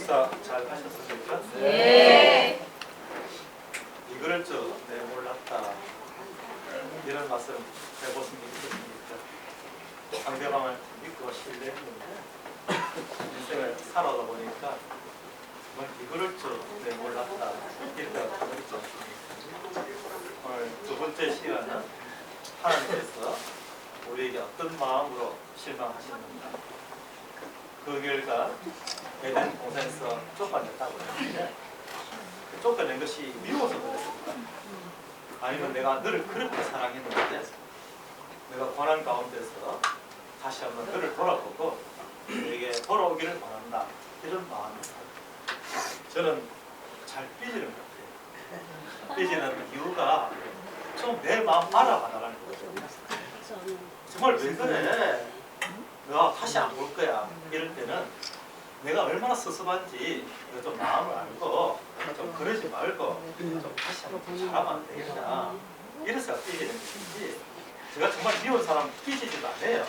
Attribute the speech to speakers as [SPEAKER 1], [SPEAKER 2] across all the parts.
[SPEAKER 1] 식사 잘 하셨습니까?
[SPEAKER 2] 네.
[SPEAKER 1] 이거를 내 몰랐다 이런 말씀 해보신 게 있으십니까? 상대방을 믿고 신뢰했는데 인생을 살아다 보니까 정말 이거를 내 몰랐다 이렇게 있지 않습니까? 오늘 두 번째 시간은 하나님께서 우리에게 어떤 마음으로 실망하시는가, 그 결과 에덴 동산에서 쫓아냈다고 했는데 그 쫓아낸 것이 미워서 그랬습니다. 아니면 내가 너를 그렇게 사랑했는데 내가 고난 가운데서 다시 한번 너를 돌아보고 내게 돌아오기를 원한다, 이런 마음입니다. 저는 잘 삐지는 것 같아요. 삐지는 이유가 좀 내 마음 알아봐달라는 거거든요. 정말 왜 그래? 내가 다시 안 볼 거야. 이럴 때는 내가 얼마나 섭섭한지 좀 마음을 알고 좀 그러지 말고 좀 다시 한번 잘하면 안 되겠냐, 이래서 삐지는 것이지, 제가 정말 미운 사람 삐지지도 않아요.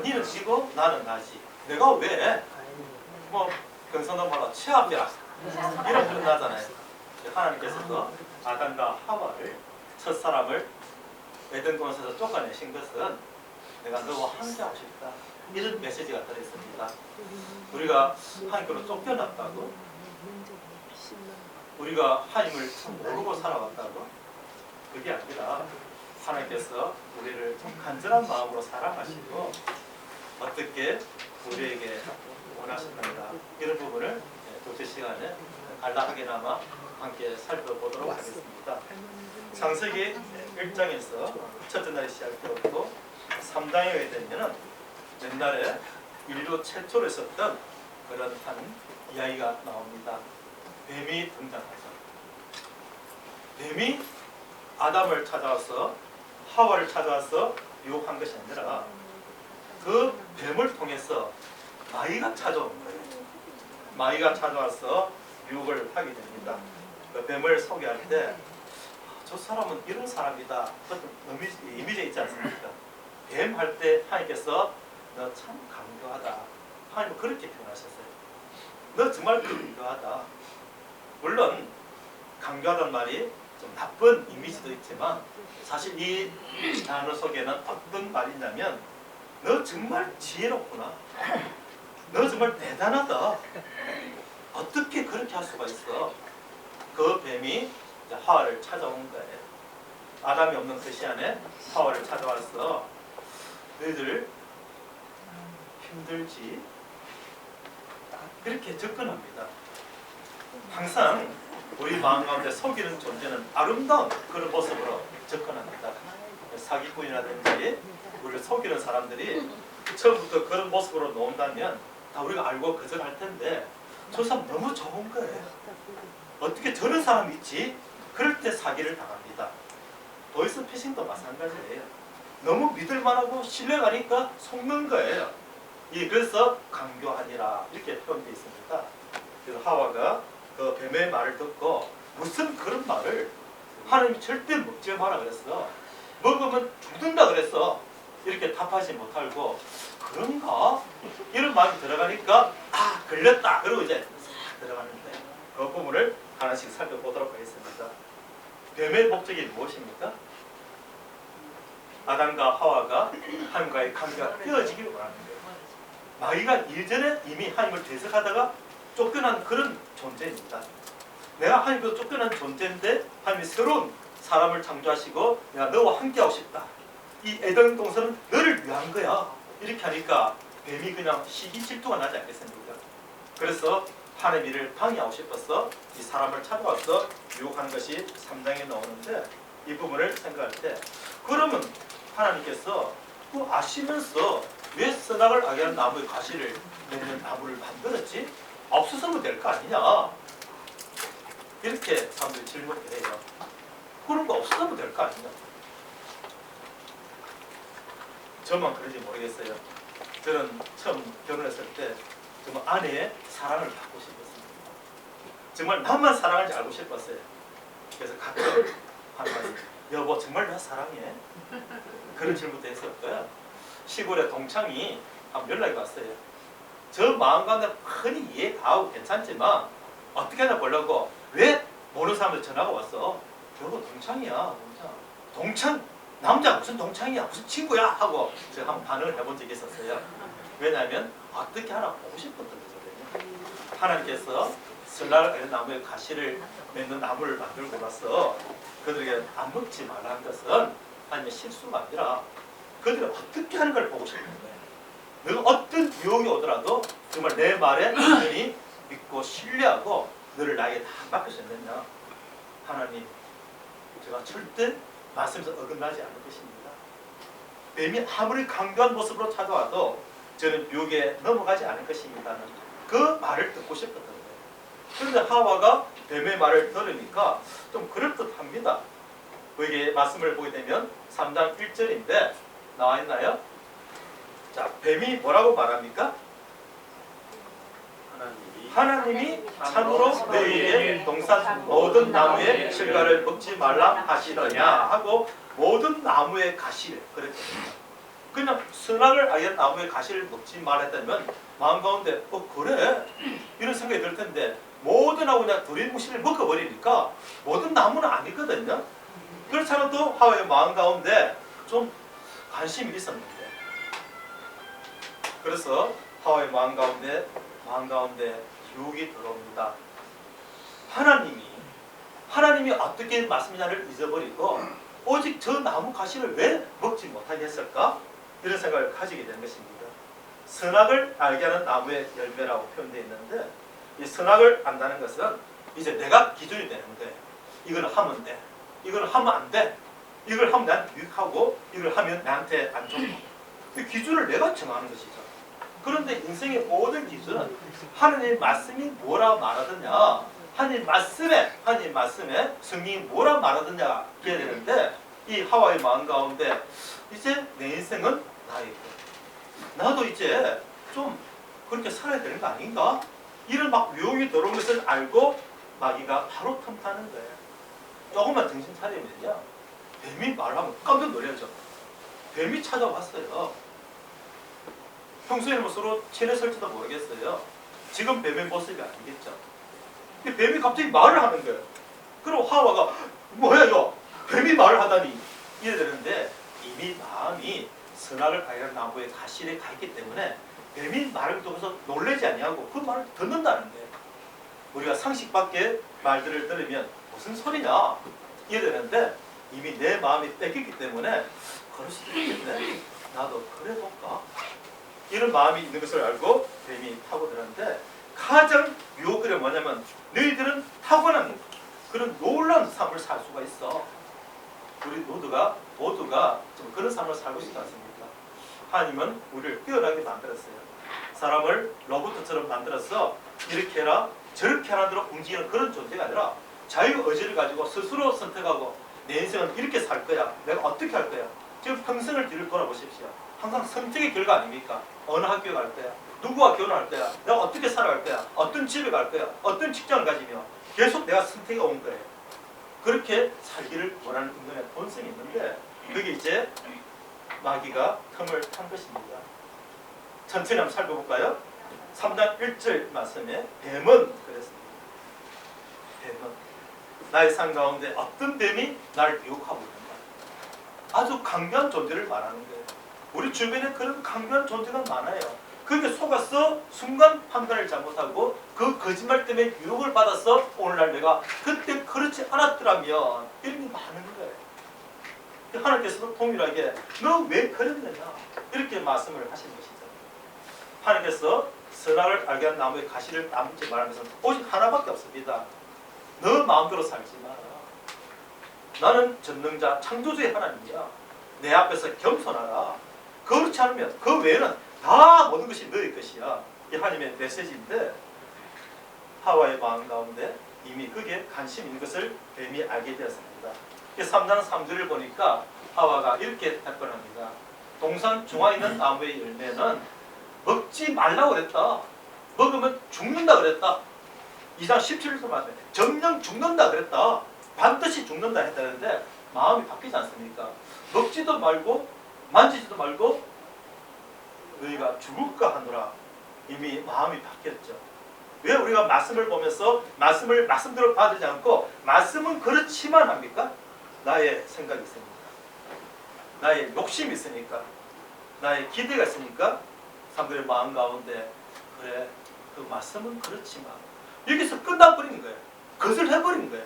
[SPEAKER 1] 니는 지고 나는 나지, 내가 왜 뭐 경상도말로 최악이라 이런 끝나잖아요. 하나님께서도 아담과 하와를, 첫사람을 에덴 동산에서 쫓아내신 것은 내가 너와 함께하고 싶다, 이런 메시지가 들어있습니다. 우리가 하나님께로 쫓겨났다고, 우리가 하나님을 참 모르고 살아왔다고, 그게 아니라 하나님께서 우리를 좀 간절한 마음으로 사랑하시고 어떻게 우리에게 원하시는가, 이런 부분을 둘째 시간에 간단하게나마 함께 살펴보도록 하겠습니다. 창세기 1장에서 첫째 날이 시작되었고 3장에 오게 되면은 옛날에 인류 최초로 있었던 그런 한 이야기가 나옵니다. 뱀이 등장하죠. 뱀이 아담을 찾아와서 하와를 찾아와서 유혹한 것이 아니라 그 뱀을 통해서 마귀가 찾아온 거예요. 마귀가 찾아와서 유혹을 하게 됩니다. 그 뱀을 소개할 때 저 사람은 이런 사람이다, 어떤 이미지 있지 않습니까? 뱀 할 때 하나님께서 너 참 강교하다, 하나님은 그렇게 표현하셨어요. 너 정말 강교하다. 물론 강교하다는 말이 좀 나쁜 이미지도 있지만 사실 이 단어 속에는 어떤 말이냐면 너 정말 지혜롭구나, 너 정말 대단하다, 어떻게 그렇게 할 수가 있어. 그 뱀이 하와를 찾아온 거예요. 아담이 없는 그 시간에 하와를 찾아와서 너희들 힘들지? 이렇게 접근합니다. 항상 우리 마음 가운데 속이는 존재는 아름다운 그런 모습으로 접근합니다. 사기꾼이라든지 우리를 속이는 사람들이 처음부터 그런 모습으로 나온다면 다 우리가 알고 거절할 텐데 저 사람 너무 좋은 거예요. 어떻게 저런 사람이 있지? 그럴 때 사기를 당합니다. 보이스피싱도 마찬가지예요. 너무 믿을만하고 신뢰가니까 속는 거예요. 그래서 강교하니라 이렇게 표현되어 있습니다. 그래서 하와가 그 뱀의 말을 듣고 무슨 그런 말을, 하나님이 절대 먹지 마라 그랬어, 먹으면 죽는다 그랬어, 이렇게 답하지 못하고 그런가? 이런 마음이 들어가니까 아 걸렸다, 그리고 이제 들어가는데 그 부분을 하나씩 살펴보도록 하겠습니다. 뱀의 목적이 무엇입니까? 아담과 하와가 하나님과의 관계가 깨어지기를 원하는 거예요. 마귀가 이전에 이미 하나님을 대적하다가 쫓겨난 그런 존재입니다. 내가 하나님께서 쫓겨난 존재인데 하나님이 새로운 사람을 창조하시고 내가 너와 함께하고 싶다, 이 에덴 동산은 너를 위한 거야, 이렇게 하니까 뱀이 그냥 시기질투가 나지 않겠습니까? 그래서 하나님 일을 방해하고 싶어서 이 사람을 찾아와서 유혹하는 것이 3장에 나오는데, 이 부분을 생각할 때 그러면 하나님께서 그 아시면서 왜 선악을 알게 하는 나무의 가시를 맺는 나무를 만들었지? 없어서면 될 거 아니냐, 이렇게 사람들이 질문을 해요. 그런 거 없어서면 될 거 아니냐. 저만 그런지 모르겠어요. 저는 처음 결혼했을 때 정말 아내의 사랑을 받고 싶었습니다. 정말 나만 사랑하는지 알고 싶었어요. 그래서 가끔 하는 말씀, 여보 정말 나 사랑해? 그런 질문도 했었고요. 시골에 동창이 한번 연락이 왔어요. 저 마음 가운데 흔히 이해가고 괜찮지만 어떻게 하나 보려고 왜 모르는 사람들 전화가 왔어. 여보 동창이야. 동창? 남자 무슨 동창이야? 무슨 친구야? 하고 제가 한번 반응을 해본 적이 있었어요. 왜냐하면 어떻게 하나 보고 싶었던 거거든요. 하나님께서 설날 나무에 가시를 맺는 나무를 만들고 나서 그들에게 안 먹지 말라는 것은 하나님의 실수가 아니라 그들이 어떻게 하는 걸 보고 싶은 거예요. 너가 어떤 유혹이 오더라도 정말 내 말에 완전히 믿고 신뢰하고 너를 나에게 다 맡길 수 있느냐. 하나님, 제가 절대 말씀에서 어긋나지 않을 것입니다. 뱀이 아무리 강교한 모습으로 찾아와도 저는 유혹에 넘어가지 않을 것입니다는 그 말을 듣고 싶었던 거예요. 그런데 하와가 뱀의 말을 들으니까 좀 그럴듯합니다. 여기 말씀을 보게 되면 3장 1절인데 나와 있나요? 자, 뱀이 뭐라고 말합니까? 하나님이 참으로 너희에게 동산 모든 나무의 실과를 먹지 말라 하시더냐 하고 모든 나무의 가시를 그랬거든요. 그냥 선악을 아예 나무의 가시를 먹지 말았다면 마음 가운데 그래 이런 생각이 들 텐데 모든 나무 그냥 두리뭉실을 먹어버리니까 모든 나무는 아니거든요. 그렇잖아. 또 하와의 마음 가운데 좀 관심이 있었는데 그래서 하와의 마음 가운데 유혹이 들어옵니다. 하나님이 어떻게 말씀이냐를 잊어버리고 오직 저 나무 가시를 왜 먹지 못하게 했을까? 이런 생각을 가지게 된 것입니다. 선악을 알게 하는 나무의 열매라고 표현되어 있는데 이 선악을 안다는 것은 이제 내가 기준이 되는 거예요. 이걸 하면 돼. 이걸 하면 안 돼. 이걸 하면 나한테 유익하고 이걸 하면 나한테 안 좋고 그 기준을 내가 정하는 것이죠. 그런데 인생의 모든 기준은 하나님의 말씀이 뭐라 말하느냐, 하나님 말씀에 성령이 뭐라 말하느냐 이래야 되는데 이 하와의 마음 가운데 이제 내 인생은 나이고 나도 이제 좀 그렇게 살아야 되는 거 아닌가? 이런 막 유혹이 들어온 것을 알고 마귀가 바로 틈타는 거예요. 조금만 정신 차리면요 뱀이 말하면 깜짝 놀라죠. 뱀이 찾아왔어요. 평소에는 뭐 서로 친했을지도 모르겠어요. 지금 뱀의 모습이 아니겠죠. 근데 뱀이 갑자기 말을 하는 거예요. 그리고 하와가 뭐야 이거 뱀이 말을 하다니 이래 되는데 이미 마음이 선악을 알게 나무의 가시에 가 있기 때문에 뱀이 말을 듣고서 놀라지 아니하고 그 말을 듣는다는 거예요. 우리가 상식 밖의 말들을 들으면 무슨 소리냐 이래 되는데 이미 내 마음이 뺏겼기 때문에 그럴 수도 있겠네. 나도 그래 볼까? 이런 마음이 있는 것을 알고 뱀이 타고들었는데 가장 유혹들이 뭐냐면 너희들은 타고난 그런 놀라운 삶을 살 수가 있어. 우리 모두가 좀 그런 삶을 살고 싶지 않습니까? 하나님은 우리를 뛰어나게 만들었어요. 사람을 로봇처럼 만들어서 이렇게 해라 저렇게 하는 대로 움직이는 그런 존재가 아니라 자유의지를 가지고 스스로 선택하고 내 인생은 이렇게 살 거야. 내가 어떻게 할 거야. 지금 평생을 뒤를 돌아보십시오. 항상 선택의 결과 아닙니까? 어느 학교에 갈 거야? 누구와 결혼할 거야? 내가 어떻게 살아갈 거야? 어떤 집에 갈 거야? 어떤 직장을 가지며 계속 내가 선택이 온 거예요. 그렇게 살기를 원하는 인간의 본성이 있는데 그게 이제 마귀가 틈을 탄 것입니다. 천천히 한번 살펴볼까요? 3장 1절 말씀에 뱀은 그랬습니다. 뱀은 나의 삶 가운데 어떤 뱀이 나를 유혹하고 있는가? 아주 강렬한 존재를 말하는 거예요. 우리 주변에 그런 강렬한 존재가 많아요. 그게 속아서 순간 판단을 잘못하고 그 거짓말 때문에 유혹을 받아서 오늘날 내가 그때 그렇지 않았더라면 이런 게 많은 거예요. 하나님께서도 동일하게 너 왜 그랬느냐 이렇게 말씀을 하신 것이죠. 하나님께서 선악을 알게 한 나무의 가시를 따먹지 말라는 것은 오직 하나밖에 없습니다. 너 마음대로 살지 마라. 나는 전능자 창조주의 하나님이야. 내 앞에서 겸손하라. 그렇지 않으면 그 외에는 다 모든 것이 너의 것이야. 이 하나님의 메시지인데 하와의 마음 가운데 이미 그게 관심 있는 것을 뱀이 알게 되었습니다. 3장 3절을 보니까 하와가 이렇게 답변합니다. 동산 중앙에 있는 나무의 열매는 먹지 말라고 그랬다. 먹으면 죽는다 그랬다. 2장 17절도 말씀해. 정령 죽는다 그랬다. 반드시 죽는다 했다는데 마음이 바뀌지 않습니까? 먹지도 말고 만지지도 말고 너희가 죽을까 하노라. 이미 마음이 바뀌었죠. 왜 우리가 말씀을 보면서 말씀을 말씀대로 받지 않고 말씀은 그렇지만 합니까? 나의 생각이 있으니까, 나의 욕심이 있으니까, 나의 기대가 있으니까 사람들의 마음 가운데 그래 그 말씀은 그렇지만 여기서 끝나버린 거예요. 그것을 해버린 거예요.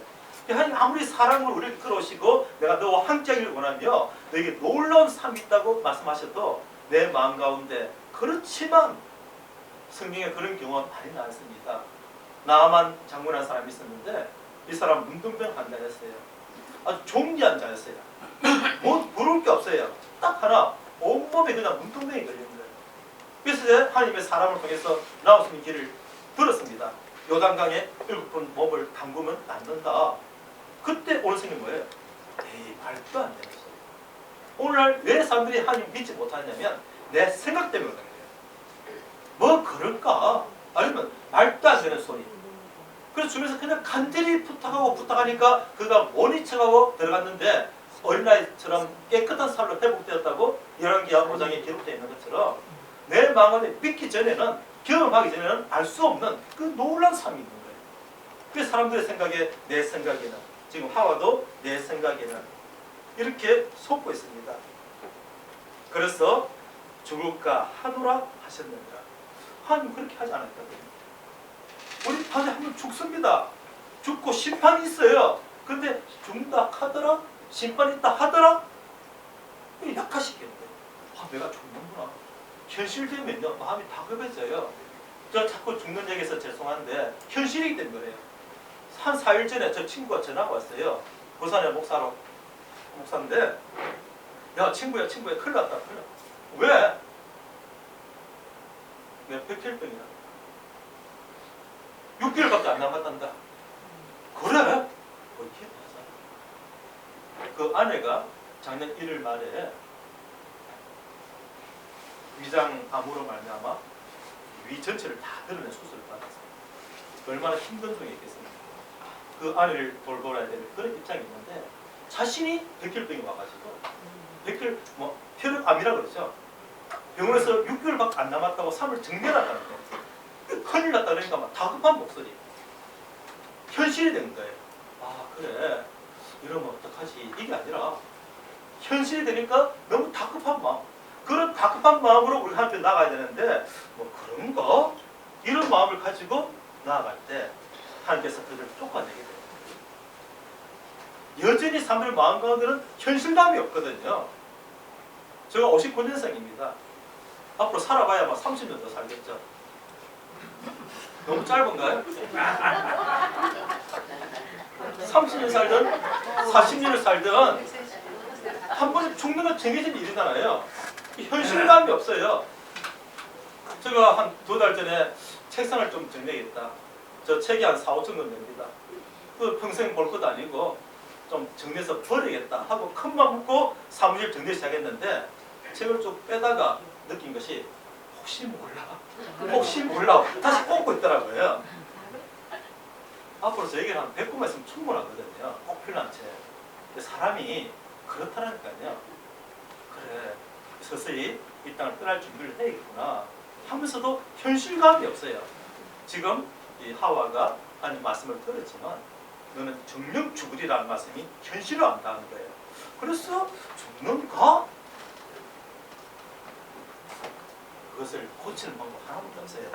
[SPEAKER 1] 하나님 아무리 사랑을 우리에게 끌어오시고 내가 너와 함께하기를 원하며 너에게 놀라운 삶이 있다고 말씀하셔도 내 마음 가운데 그렇지만 성경에 그런 경우가 많이 나왔습니다. 나아만 장군한 사람이 있었는데 이 사람 문둥병 환자였어요. 아주 존귀한 자였어요. 뭐 부를 게 없어요. 딱 하나 온몸에 그냥 문둥병이 걸린 거예요. 그래서 하나님의 사람을 통해서 나오시는 길을 들었습니다. 요단강에 7번 몸을 담그면 낫는다. 그때 오는 생각이 뭐예요? 에이 말도 안 되는 소리. 오늘날 왜 사람들이 하나님 믿지 못하냐면 내 생각 때문에 그래요. 뭐 그럴까? 아니면 말도 안 되는 소리. 그래서 주변에서 그냥 간절히 부탁하니까 그가 못 잊혀가고 들어갔는데 어린아이처럼 깨끗한 살로 회복되었다고 열왕기하 5장에 기록되어 있는 것처럼 내 마음에 믿기 전에는 경험하기 전에는 알 수 없는 그 놀라운 삶이 있는 거예요. 그래서 사람들의 생각에 내 생각에는 지금 하와도 내 생각에는 이렇게 속고 있습니다. 그래서 죽을까 하노라 하셨느니라. 하나님 그렇게 하지 않았거든요. 우리 다들 한번 죽습니다. 죽고 심판이 있어요. 근데 죽는다 하더라? 심판이 있다 하더라? 약하시겠는데 내가 죽는구나. 현실되면요 마음이 다급해져요. 저 자꾸 죽는 얘기해서 죄송한데 현실이기 때문에 그래요. 한 4일 전에 저 친구가 전화가 왔어요. 부산의 목사인데 야 친구야 큰일 났다. 왜? 내가 백혈병이야. 6개월밖에 안 남았단다. 그래? 이게 맞아. 그 아내가 작년 1월 말에 위장암으로 말미암아 위 전체를 다 드러낸 수술을 받았어요. 얼마나 힘든 중에 있겠습니까? 그 아내를 돌보아야 될 그런 입장이 있는데 자신이 백혈병이 와가지고 혈압암이라 그러죠. 병원에서 6개월밖에 안 남았다고 3을 정렬한다는 거예요. 큰일 났다 그러니까 막 다급한 목소리. 현실이 된 거예요. 아 그래 이러면 어떡하지. 이게 아니라 현실이 되니까 너무 다급한 마음. 그런 다급한 마음으로 우리 하나님 나가야 되는데 뭐 그런가? 이런 마음을 가지고 나아갈 때 하나님께서 그들을 쫓아내게 돼요. 여전히 사람들의 마음 가운데는 현실감이 없거든요. 제가 59년생입니다. 앞으로 살아봐야 막 30년 더 살겠죠. 너무 짧은가요? 30년 살든 40년을 살든 한 번에 죽는 건 정해진 일이잖아요. 현실감이 없어요. 제가 한 2달 전에 책상을 좀 정리하겠다. 저 책이 한 4, 5천 권 됩니다. 그 평생 볼 것도 아니고 좀 정리해서 버리겠다 하고 큰맘 먹고 사무실 정리 시작했는데 책을 쭉 빼다가 느낀 것이 혹시 몰라 다시 꽂고 있더라고요. 앞으로 저에게는 한 100권만 있으면 충분하거든요. 꼭 필요한 책. 사람이 그렇다니까요. 그래 서서히 이 땅을 떠날 준비를 해야겠구나 하면서도 현실감이 없어요. 지금 이 하와가 하나님 말씀을 들었지만 너는 정령 죽으리라는 말씀이 현실로 안다는 거예요. 그래서 죽는가? 그것을 고치는 방법 하나밖에 없어요.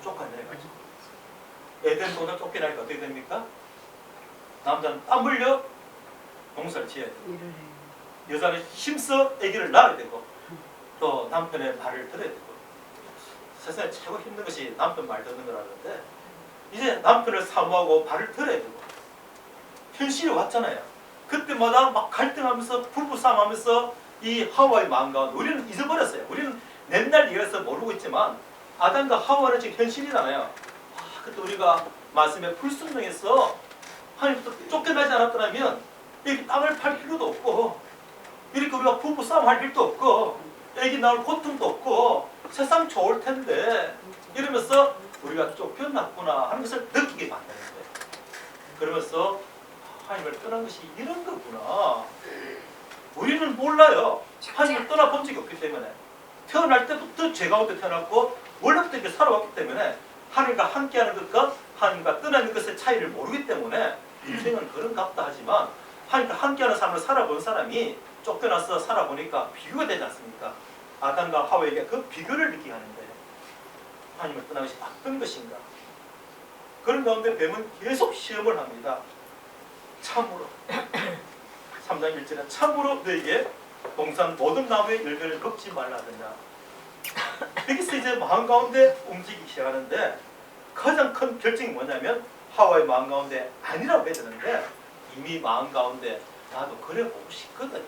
[SPEAKER 1] 쫓아내가지고. 에덴 동산 쫓겨나니까 어떻게 됩니까? 남자는 땀 흘려 농사를 지어야 되고 여자는 힘써 아기를 낳아야 되고 또 남편의 말을 들어야 되고 세상에 최고 힘든 것이 남편 말 듣는 거라는데 이제 남편을 사모하고 말을 들어야 되고 현실이 왔잖아요. 그때마다 막 갈등하면서 부부싸움하면서 이 하와의 마음과 우리는 잊어버렸어요. 우리는 맨날 이래서 모르고 있지만 아담과 하와는 지금 현실이잖아요. 그때 우리가 말씀에 불순종해서 하나님부터 쫓겨나지 않았더라면 이렇게 땅을 팔 필요도 없고 이렇게 우리가 부부싸움 할 일도 없고 애기 낳을 고통도 없고 세상 좋을 텐데 이러면서 우리가 쫓겨났구나 하는 것을 느끼게 만드는 거예요. 그러면서 하나님을 떠난 것이 이런 거구나. 우리는 몰라요. 하나님을 떠나본 적이 없기 때문에 태어날 때부터 죄 가운데 태어났고 원래부터 이렇게 살아왔기 때문에 하나님과 함께하는 것과 하나님과 떠나는 것의 차이를 모르기 때문에 인생은 그런 같다 하지만 하나님과 함께하는 삶을 살아본 사람이 쫓겨나서 살아보니까 비교가 되지 않습니까? 아담과 하와에게 그 비교를 느끼게 하는데 하나님을 떠난 것이 어떤 것인가? 그런 가운데 뱀은 계속 시험을 합니다. 참으로 3장 1절에 참으로 너에게 동산 모든 나무의 열매를 먹지 말라 하더냐. 여기서 이제 마음 가운데 움직이기 시작하는데 가장 큰 결정이 뭐냐면 하와의 마음 가운데 아니라고 해야 되는데 이미 마음 가운데 나도 그래 보고 싶거든요.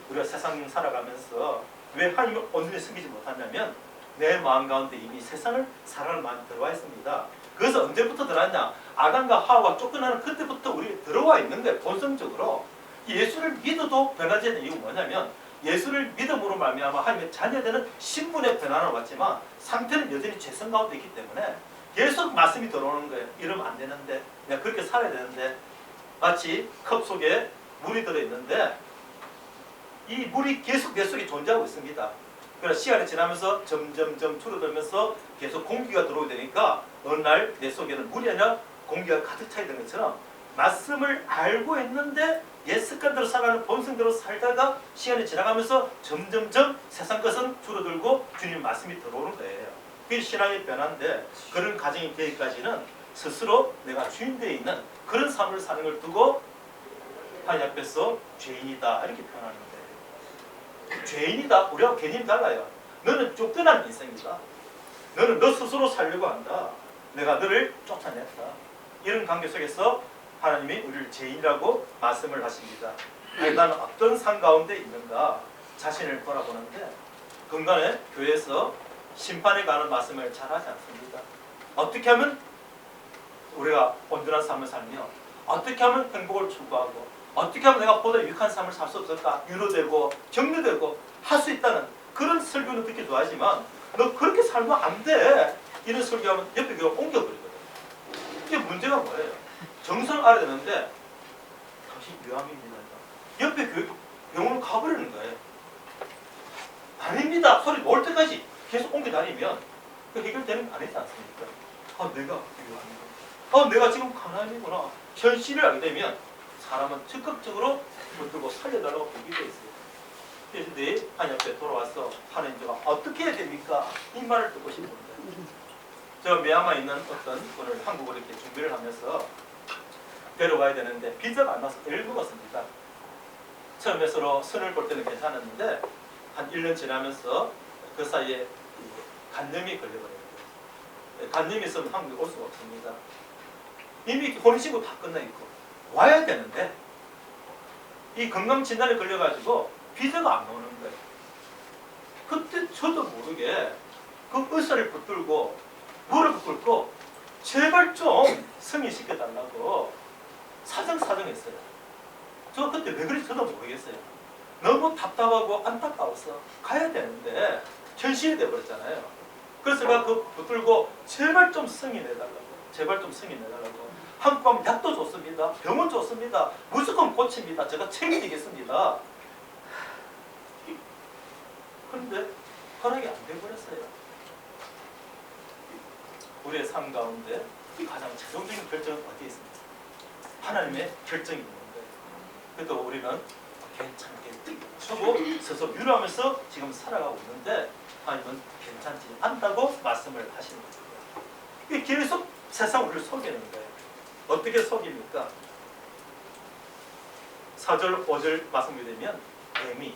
[SPEAKER 1] 우리가 세상 살아가면서 왜 하나님을 온전히 섬기지 못하냐면 내 마음 가운데 이미 세상을 사랑을 많이 들어와 있습니다. 그래서 언제부터 들어왔냐? 아담과 하와가 쫓겨나는 그때부터 우리 들어와 있는데 본성적으로 예수를 믿어도 변하지 않는 이유가 뭐냐면 예수를 믿음으로 말미암아 하나님의 자녀되는 신분의 변화는 왔지만 상태는 여전히 죄성 가운데 있기 때문에 계속 말씀이 들어오는 거예요. 이러면 안 되는데 내가 그렇게 살아야 되는데 마치 컵 속에 물이 들어있는데 이 물이 계속 내 속에 존재하고 있습니다. 그래서 시간이 지나면서 점점점 줄어들면서 계속 공기가 들어오게 되니까 어느 날 내 속에는 물이 아니라 공기가 가득 차 있는 것처럼 말씀을 알고 있는데 옛 습관대로 살아가는 본성대로 살다가 시간이 지나가면서 점점점 세상 것은 줄어들고 주님 말씀이 들어오는 거예요. 그게 신앙의 변화인데 그런 과정이 되기까지는 스스로 내가 주인되어 있는 그런 삶을 사는 걸 두고 하나님 앞에서 죄인이다 이렇게 표현하는 거예요. 죄인이다. 우리하고 개념이 달라요. 너는 쫓겨난 인생이다. 너는 너 스스로 살려고 한다. 내가 너를 쫓아냈다. 이런 관계 속에서 하나님이 우리를 죄인이라고 말씀을 하십니다. 나는 어떤 삶 가운데 있는가 자신을 돌아보는데 근간에 교회에서 심판에 관한 말씀을 잘 하지 않습니다. 어떻게 하면 우리가 온전한 삶을 살며 어떻게 하면 행복을 추구하고 어떻게 하면 내가 보다 유익한 삶을 살 수 없을까 위로되고 격려되고 할 수 있다는 그런 설교는 듣기 좋아하지만 너 그렇게 살면 안 돼. 이런 설교하면 옆에 교회가 옮겨버리거든. 이게 문제가 뭐예요? 정성을 알아야 되는데 당신 유암입니다. 옆에 교회 병원을 가버리는 거예요. 아닙니다. 소리 놓을 때까지 계속 옮겨 다니면 그 해결되는 거 아니지 않습니까? 아 내가 유암이구나. 아 내가 지금 가난이구나. 현실을 알게 되면 사람은 적극적으로 붙들고 살려달라고 얘기되어 있어요. 그런데 하나님 앞에 돌아와서 하나님 제가 어떻게 해야 됩니까? 이 말을 듣고 싶은데 저 미얀마에 있는 어떤 분을 한국으로 이렇게 준비를 하면서 데려가야 되는데 비자가 안 나서 애를 먹었습니다. 처음에 서로 선을 볼 때는 괜찮았는데 한 1년 지나면서 그 사이에 간염이 걸려버려요. 간염이 있으면 한국에 올 수가 없습니다. 이미 혼인신고 다 끝나 있고 와야 되는데 이 건강진단에 걸려가지고 비자가 안 나오는 거예요. 그때 저도 모르게 그 의사를 붙들고 무릎 꿇고 제발 좀 승인시켜달라고 사정했어요. 저 그때 왜 그런지 저도 모르겠어요. 너무 답답하고 안타까워서 가야 되는데 현실이 돼버렸잖아요. 그래서 제가 그 붙들고 제발 좀 승인해달라고 제발 좀 승인해달라고 한국 가면 약도 좋습니다. 병원 좋습니다. 무조건 고칩니다. 제가 책임지겠습니다. 그런데 허락이 안 돼버렸어요. 우리의 삶 가운데 가장 최종적인 결정은 어디에 있습니까? 하나님의 결정이 있는 거예요. 그래도 우리는 괜찮게 서고 스스로 위로하면서 지금 살아가고 있는데 하나님은 괜찮지 않다고 말씀을 하시는 거예요. 이게 계속 세상 우리를 속이는 거예요. 어떻게 속입니까? 4절 5절 말씀이 되면 뱀이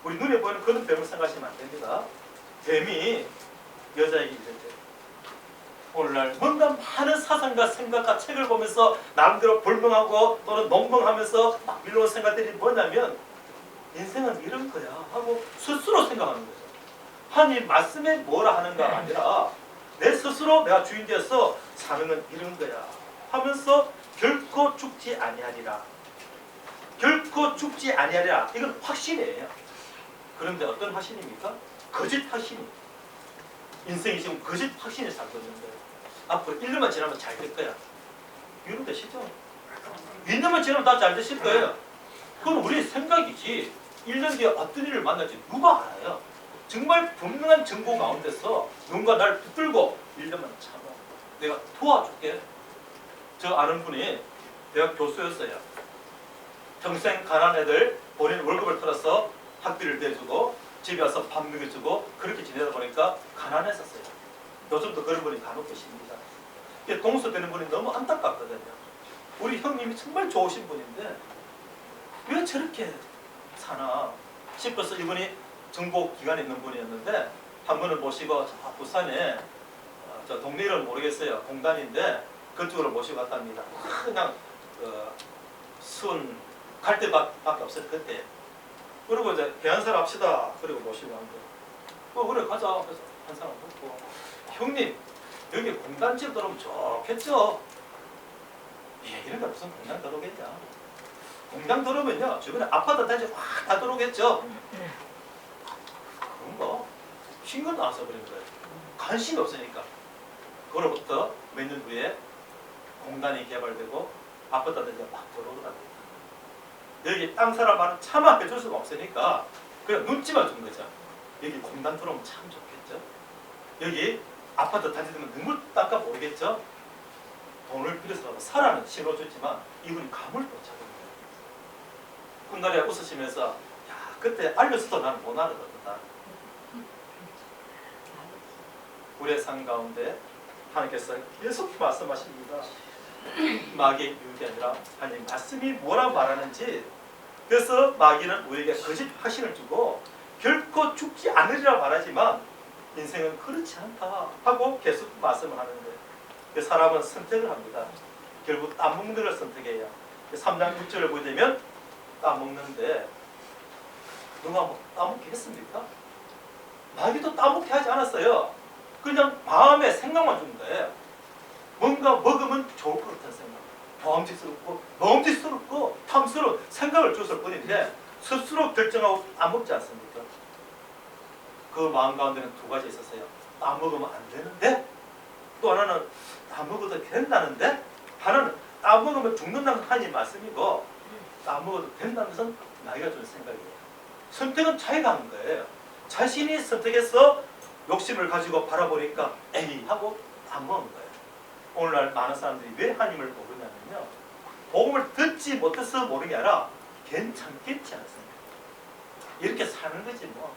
[SPEAKER 1] 우리 눈에 보이는 그런 뱀을 생각하시면 안 됩니다. 뱀이 여자에게 이랬대요. 오늘날 뭔가 많은 사상과 생각과 책을 보면서 남대로 불멍하고 또는 농멍하면서 막 밀려온 생각들이 뭐냐면 인생은 이런 거야 하고 스스로 생각하는 거죠. 하나님 말씀에 뭐라 하는가가 아니라 내 스스로 내가 주인 되어서 사는 건 이런 거야 하면서 결코 죽지 아니하리라. 결코 죽지 아니하리라. 이건 확신이에요. 그런데 어떤 확신입니까? 거짓 확신이. 인생이 지금 거짓 확신을 살고 있는 거예요. 앞으로 1년만 지나면 잘 될 거야. 위로되시죠? 2년만 지나면 다 잘 되실 거예요. 그건 우리의 생각이지 1년 뒤에 어떤 일을 만날지 누가 알아요? 정말 분명한 정보 가운데서 누군가 날 붙들고 일념만 참아. 내가 도와줄게. 저 아는 분이 대학 교수였어요. 평생 가난한 애들 본인 월급을 털어서 학비를 내주고 집에 와서 밥 먹여주고 그렇게 지내다 보니까 가난했었어요. 요즘도 그런 분이 간혹 계십니다. 동서되는 분이 너무 안타깝거든요. 우리 형님이 정말 좋으신 분인데 왜 저렇게 사나 싶어서 이분이 정보기관에 있는 분이었는데 한 번은 모시고 부산에 저 동네 이름은 모르겠어요. 공단인데 그쪽으로 모시고 갔답니다. 그냥 순 갈 데밖에 없어요. 그때. 그리고 이제 해안사를 합시다. 그리고 모시고 한 거예요. 그래 가자. 그래서 한 사람 붙고 형님 여기 공단집 들어오면 좋겠죠? 예, 이런 데 무슨 공단 들어오겠냐? 공단 들어오면요 주변에 아파트 단지 확 다 들어오겠죠? 그런 거 신경 나와서 그런 거예요. 관심이 없으니까. 그로부터 몇 년 후에 공단이 개발되고 아파트 단지가 막 들어오더라고요. 여기 땅 사람은 차마 해줄 수가 없으니까 그냥 눈치만 준 거죠. 여기 공단 들어오면 참 좋겠죠? 여기 아파트 단지 되면 눈물 닦아 모르겠죠? 돈을 빌려서 사라는 신호 줬지만 이분이 감을 못 찾은 거예요. 훗날에 웃으시면서 야 그때 알려줘도 나는 못 알아듣는다. 우리의 삶 가운데 하나님께서 계속 말씀하십니다. 마귀의 유혹이 아니라 하나님 말씀이 뭐라 말하는지. 그래서 마귀는 우리에게 거짓 확신을 주고 결코 죽지 않으리라 말하지만 인생은 그렇지 않다 하고 계속 말씀을 하는 거예요. 그 사람은 선택을 합니다. 결국 따먹는 걸 선택해요. 3장 6절을 보게 되면 따먹는데 누가 뭐 따먹게 했습니까? 마귀도 따먹게 하지 않았어요. 그냥 마음에 생각만 준 거예요. 뭔가 먹으면 좋을 것 같은 생각. 먹음직스럽고 탐스러운 생각을 줬을 뿐인데 스스로 결정하고 따먹지 않습니까? 그 마음 가운데는 두 가지 있었어요. 따먹으면 안 되는데 또 하나는 따먹어도 된다는데 하나는 따먹으면 죽는다는 하나님 말씀이고 따먹어도 된다는 것은 나이가 준 생각이에요. 선택은 자기가 하는 거예요. 자신이 선택해서 욕심을 가지고 바라보니까 에이 하고 안 먹은 거예요. 오늘날 많은 사람들이 왜 하나님을 모르냐면요. 복음을 듣지 못해서 모르는 게 아니라 괜찮겠지 않습니까? 이렇게 사는 거지 뭐.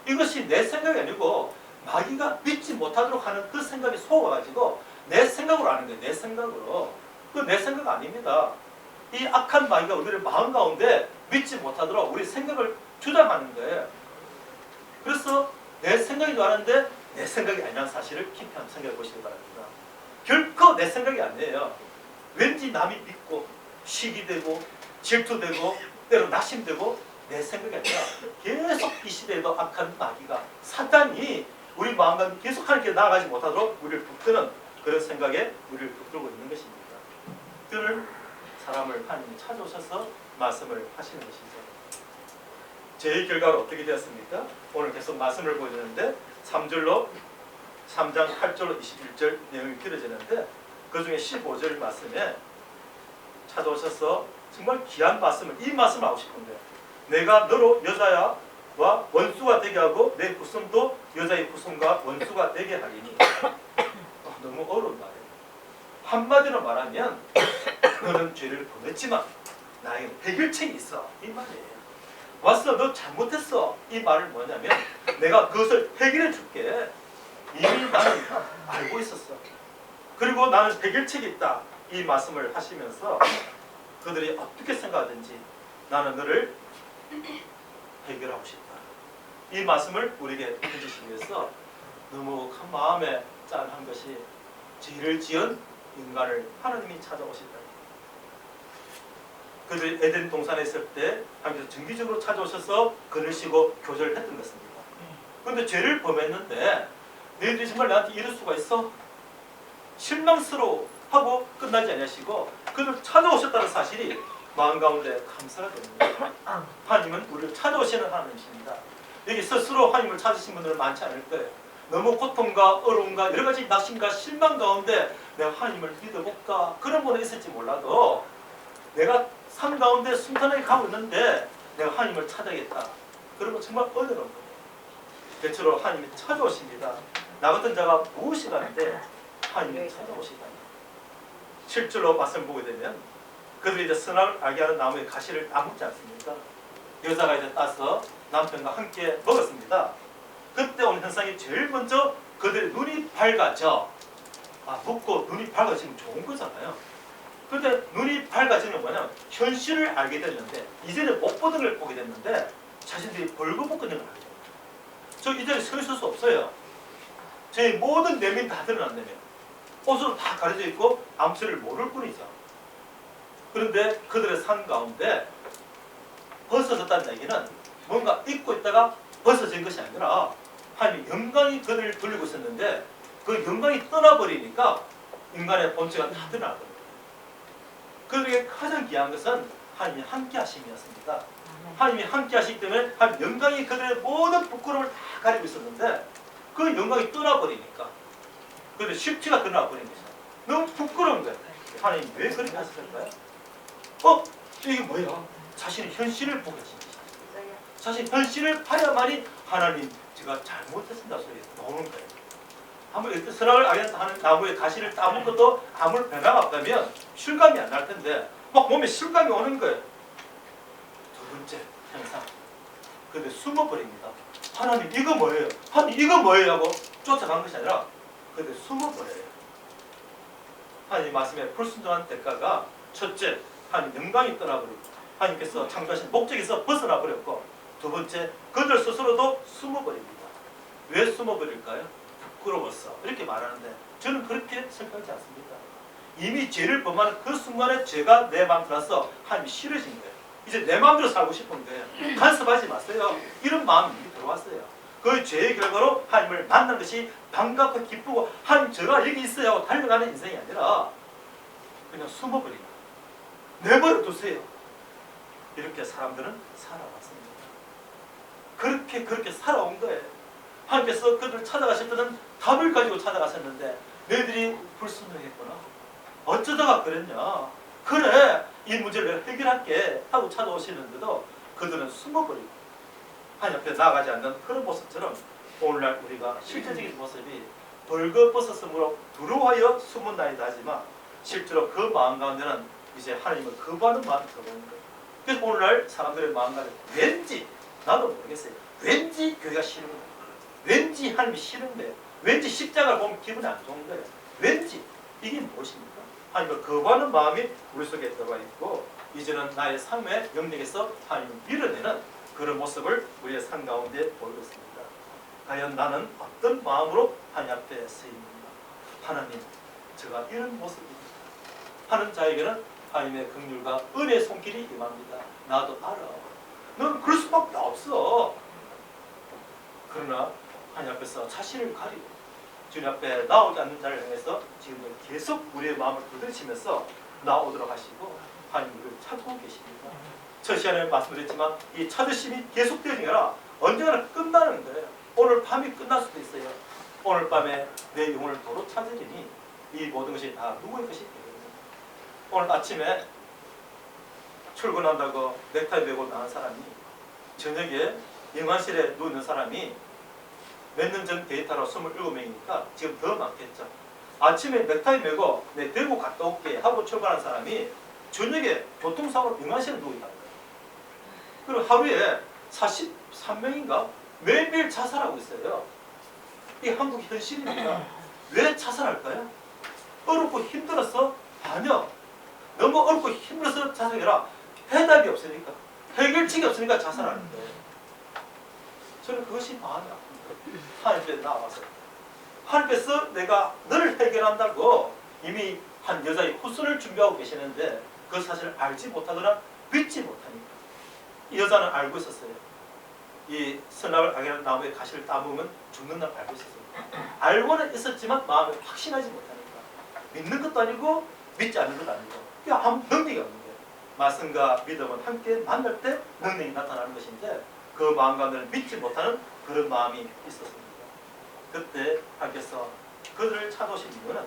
[SPEAKER 1] 이것이 내 생각이 아니고 마귀가 믿지 못하도록 하는 그 생각이 속아가지고 내 생각으로 하는 거예요. 내 생각으로. 그 내 생각 아닙니다. 이 악한 마귀가 우리를 마음 가운데 믿지 못하도록 우리 생각을 주장하는 거예요. 그래서 내 생각인 줄 아는데 내 생각이 아니라는 사실을 깊이 한번 생각해 보시기 바랍니다. 결코 내 생각이 아니에요. 왠지 남이 믿고 시기되고 질투되고 때로 낙심되고 내 생각이 아니라 계속 이 시대에도 악한 마귀가 사탄이 우리 마음과 계속 하나님께 나아가지 못하도록 우리를 붙드는 그런 생각에 우리를 붙들고 있는 것입니다. 그를 사람을 하나님이 찾아오셔서 말씀을 하시는 것이죠. 제 결과로 어떻게 되었습니까? 오늘 계속 말씀을 보여주는데 3장 8절로 21절 내용이 길어지는데 그 중에 15절 말씀에 찾아오셔서 정말 귀한 말씀을 이 말씀을 하고 싶은데 내가 너로 여자와 원수가 되게 하고 내 후손도 여자의 후손과 원수가 되게 하리니 너무 어려운 말이에요. 한마디로 말하면 너는 죄를 범했지만 나에게 해결책이 있어 이 말이에요. 와서 너 잘못했어 이 말은 뭐냐면 내가 그것을 해결해 줄게. 이미 나는 알고 있었어. 그리고 나는 해결책이 있다 이 말씀을 하시면서 그들이 어떻게 생각하든지 나는 너를 해결하고 싶다. 이 말씀을 우리에게 해주시기 위해서 너무 큰 마음에 짠한 것이 죄를 지은 인간을 하나님이 찾아오신다. 그들이 에덴 동산에 있을 때 하나님께서 정기적으로 찾아오셔서 거느시고 교제를 했던 것입니다. 그런데 죄를 범했는데 너희들이 정말 나한테 이럴 수가 있어? 실망스러워하고 끝나지 않으시고 그를 찾아오셨다는 사실이 마음 가운데 감사가 됩니다. 하나님은 우리를 찾아오시는 하나님이십니다. 여기 스스로 하나님을 찾으신 분들은 많지 않을 거예요. 너무 고통과 어려움과 여러 가지 낙심과 실망 가운데 내가 하나님을 믿어볼까 그런 분은 있을지 몰라도 내가 삶 가운데 순탄하게 가고 있는데 내가 하나님을 찾아야겠다. 그러면 정말 어려운 거예요. 대체로 하나님이 찾아오십니다. 나 같은 자가 무엇이라는데 하나님이 찾아오시다. 실제로 말씀 보게 되면 그들이 이제 선악을 알게 하는 나무의 가시를 따먹지 않습니까? 여자가 이제 따서 남편과 함께 먹었습니다. 그때 온 현상이 제일 먼저 그들의 눈이 밝아져. 먹고 눈이 밝아지면 좋은 거잖아요. 그런데 눈이 밝아지는 뭐냐면 현실을 알게 됐는데, 이제는 못 보던 걸 보게 됐는데 자신들이 벌거벗고 있는 걸 알게 됩니다. 저 이 자리에 서 있을 수 없어요. 저희 모든 내면 다 드러난다며. 옷으로 다 가려져 있고 아무 소리를 모를 뿐이죠. 그런데 그들의 삶 가운데 벗어졌다는 얘기는 뭔가 입고 있다가 벗어진 것이 아니라 하나님의 영광이 그들을 돌리고 있었는데 그 영광이 떠나버리니까 인간의 본체가 다 드러나거든요. 그들에게 가장 귀한 것은 하나님이 함께 하심이었습니다. 하나님이 함께 하시기 때문에 하나님 영광이 그들의 모든 부끄러움을 다 가리고 있었는데 그 영광이 떠나버리니까, 그런데 실체가 드러나버린 거죠. 너무 부끄러운 거예요. 하나님 왜 그렇게 하셨을까요? 이게 뭐야? 자신의 현실을 보게 하신 거죠. 자신 현실을 봐야만이 하나님 제가 잘못했습니다 소리 나오는 거예요. 아무리 선악을 알겠다 하는 나무의 가시를 따먹어도 아무 변화가 없다면 실감이 안 날 텐데 막 몸에 실감이 오는 거예요. 두 번째 현상, 그런데 숨어버립니다. 하나님 이거 뭐예요? 하나님 이거 뭐예요? 하고 쫓아간 것이 아니라 그런데 숨어버려요. 하나님 말씀에 불순종한 대가가 첫째, 하나님 영광이 떠나버리고 하나님께서 창조하신 목적에서 벗어나 버렸고, 두 번째, 그들 스스로도 숨어버립니다. 왜 숨어버릴까요? 부끄러웠어 이렇게 말하는데 저는 그렇게 생각하지 않습니다. 이미 죄를 범하는 그 순간에 죄가 내 마음 들어서 하나님이 싫어진 거예요. 이제 내 마음대로 살고 싶은 거예요. 간섭하지 마세요. 이런 마음이 이미 들어왔어요. 그 죄의 결과로 하나님을 만난 것이 반갑고 기쁘고 하나님 제가 여기 있어요 하고 달려가는 인생이 아니라 그냥 숨어버리는 거예요. 내버려 두세요. 이렇게 사람들은 살아왔습니다. 그렇게 살아온 거예요. 하나님께서 그들을 찾아가실 때는 답을 가지고 찾아가셨는데 너희들이 불순종했구나. 어쩌다가 그랬냐. 그래 이 문제를 내가 해결할게 하고 찾아오시는데도 그들은 숨어버리고 하나님 앞에 나아가지 않는 그런 모습처럼 오늘날 우리가 실제적인 모습이 벌거벗었으므로 두려워하여 숨은나이다 하지만 실제로 그 마음 가운데는 이제 하나님을 거부하는 마음이 들어오는 거예요. 그래서 오늘날 사람들의 마음 가운데 왠지 나도 모르겠어요. 왠지 교회가 싫은 거예요. 왠지 하나님이 싫은 거예요. 왠지 십자가를 보면 기분이 안 좋은 거예요. 왠지 이게 무엇입니까? 하나님을 거부하는 마음이 우리 속에 들어가 있고 이제는 나의 삶의 영역에서 하나님을 밀어내는 그런 모습을 우리의 삶 가운데 보이고 있습니다. 과연 나는 어떤 마음으로 하나님 앞에 서 있는가? 하나님, 제가 이런 모습입니다. 하는 자에게는 하나님의 긍휼과 은혜의 손길이 임합니다. 나도 알아. 너는 그럴 수밖에 없어. 그러나 하나님 앞에서 자신을 가리고 주님 앞에 나오지 않는 자를 향해서 지금도 계속 우리의 마음을 두드리시면서 나오도록 하시고 하나님을 찾고 계십니다. 첫 시간에 말씀드렸지만 이 찾으심이 계속되는 게 아니라 언젠가는 끝나는 거예요. 오늘 밤이 끝날 수도 있어요. 오늘 밤에 내 영혼을 도로 찾으리니 이 모든 것이 다 누구의 것이 되거든요. 오늘 아침에 출근한다고 넥타이 메고 나간 사람이 저녁에 영화실에 누워있는 사람이 몇 년 전 데이터로 27명이니까 지금 더 많겠죠. 아침에 넥타이 메고 내 대구 갔다 올게 하고 출발한 사람이 저녁에 교통사고로 영화실에 누워있다는 거예요. 그리고 하루에 43명인가 매일매일 자살하고 있어요. 이게 한국 현실입니다. 왜 자살할까요? 어렵고 힘들어서? 아니요. 너무 어렵고 힘들어서 자살이 아니라 해답이 없으니까, 해결책이 없으니까 자살하는 거예요. 저는 그것이 마음이 아픕니다. 하나님 앞에 나와서 하나님께서 내가 너를 해결한다고 이미 한 여자의 후손을 준비하고 계시는데 그 사실을 알지 못하거나 믿지 못하니까. 이 여자는 알고 있었어요. 이 선악을 알게 하는 나무의 가시를 따먹으면 죽는 날 알고 있었어요. 알고는 있었지만 마음에 확신하지 못하니까. 믿는 것도 아니고 믿지 않는 것도 아니고 아무 능력이 없는 거예요. 말씀과 믿음은 함께 만날 때 능력이 나타나는 것인데 그 마음 가운데는 믿지 못하는 그런 마음이 있었습니다. 그때 하나님께서 그들을 찾아오신 이유는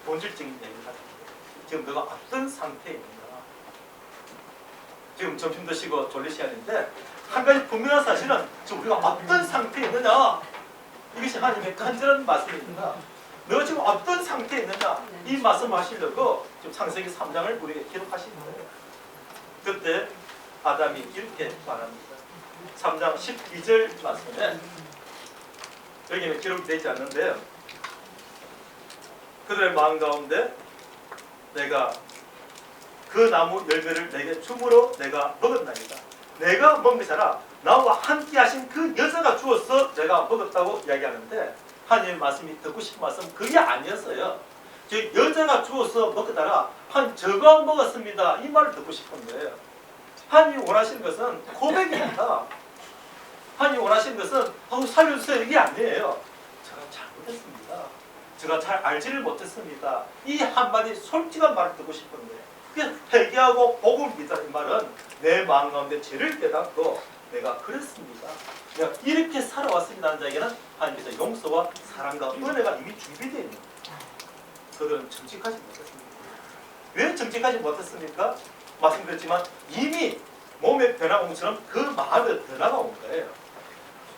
[SPEAKER 1] 본질적인 얘기를 하는 거예요. 지금 너가 어떤 상태에 있는가. 지금 점심 드시고 졸릴 시간인데 한 가지 분명한 사실은 지금 우리가 어떤 상태에 있느냐, 이것이 하나님의 간절한 말씀입니다. 너 지금 어떤 상태에 있느냐, 이 말씀하시려고 지금 창세기 3장을 우리에게 기록하시는 거예요. 그때 아담이 이렇게 말합니다. 3장 12절 말씀에, 여기는 기록되지 않는데요, 그들의 마음 가운데 내가 그 나무 열매를 내게 줌으로 내가 먹었나이다. 내가 먹은 것이 아니라 나와 함께 하신 그 여자가 주어서 내가 먹었다고 이야기하는데, 하나님의 말씀이 듣고 싶은 말씀 그게 아니었어요. 저 여자가 주어서 먹었다라 한 저가 먹었습니다, 이 말을 듣고 싶은 거예요. 하나님이 원하시는 것은 고백입니다. 하나님이 원하시는 것은 살려주세요, 이게 아니에요. 제가 잘못했습니다, 제가 잘 알지를 못했습니다, 이 한마디 솔직한 말을 듣고 싶은 거예요. 회개하고 복음을 믿다는 말은 내 마음 가운데 죄를 깨닫고 내가 그랬습니다, 내가 이렇게 살아왔습니다 하는 자에게는 하나님께서 용서와 사랑과 은혜가 이미 준비되어 있는 거예요. 그들은 정직하지 못했습니다. 왜 정직하지 못했습니까? 말씀드렸지만 이미 몸에 변화가 온 것처럼 그 마음에 변화가 온 거예요.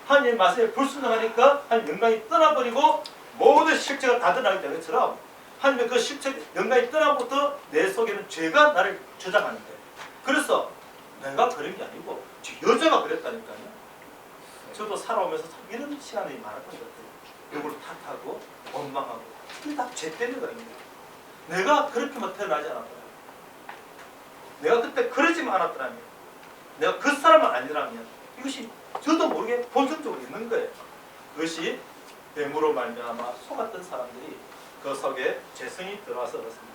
[SPEAKER 1] 하나님의 말씀에 불순종하니까 하나님 영광이 떠나버리고 모든 실체가 다 드러나게 된 것처럼, 하나님의 그 실체 영광이 떠나부터 내 속에는 죄가 나를 저장하는 거예요. 그래서 내가 그런 게 아니고 여자가 그랬다니까요. 저도 살아오면서 참 이런 시간이 많았던 것 같아요. 누구를 탓하고 원망하고, 이게 다 죄 때문에 그런 거예요. 내가 그렇게만 태어나지 않았더라면, 내가 그때 그러지만 않았더라면, 내가 그 사람은 아니라면, 이것이 저도 모르게 본성적으로 있는 거예요. 그것이 뱀으로 말미암아 속았던 사람들이 그 속에 죄성이 들어와서 그렇습니다.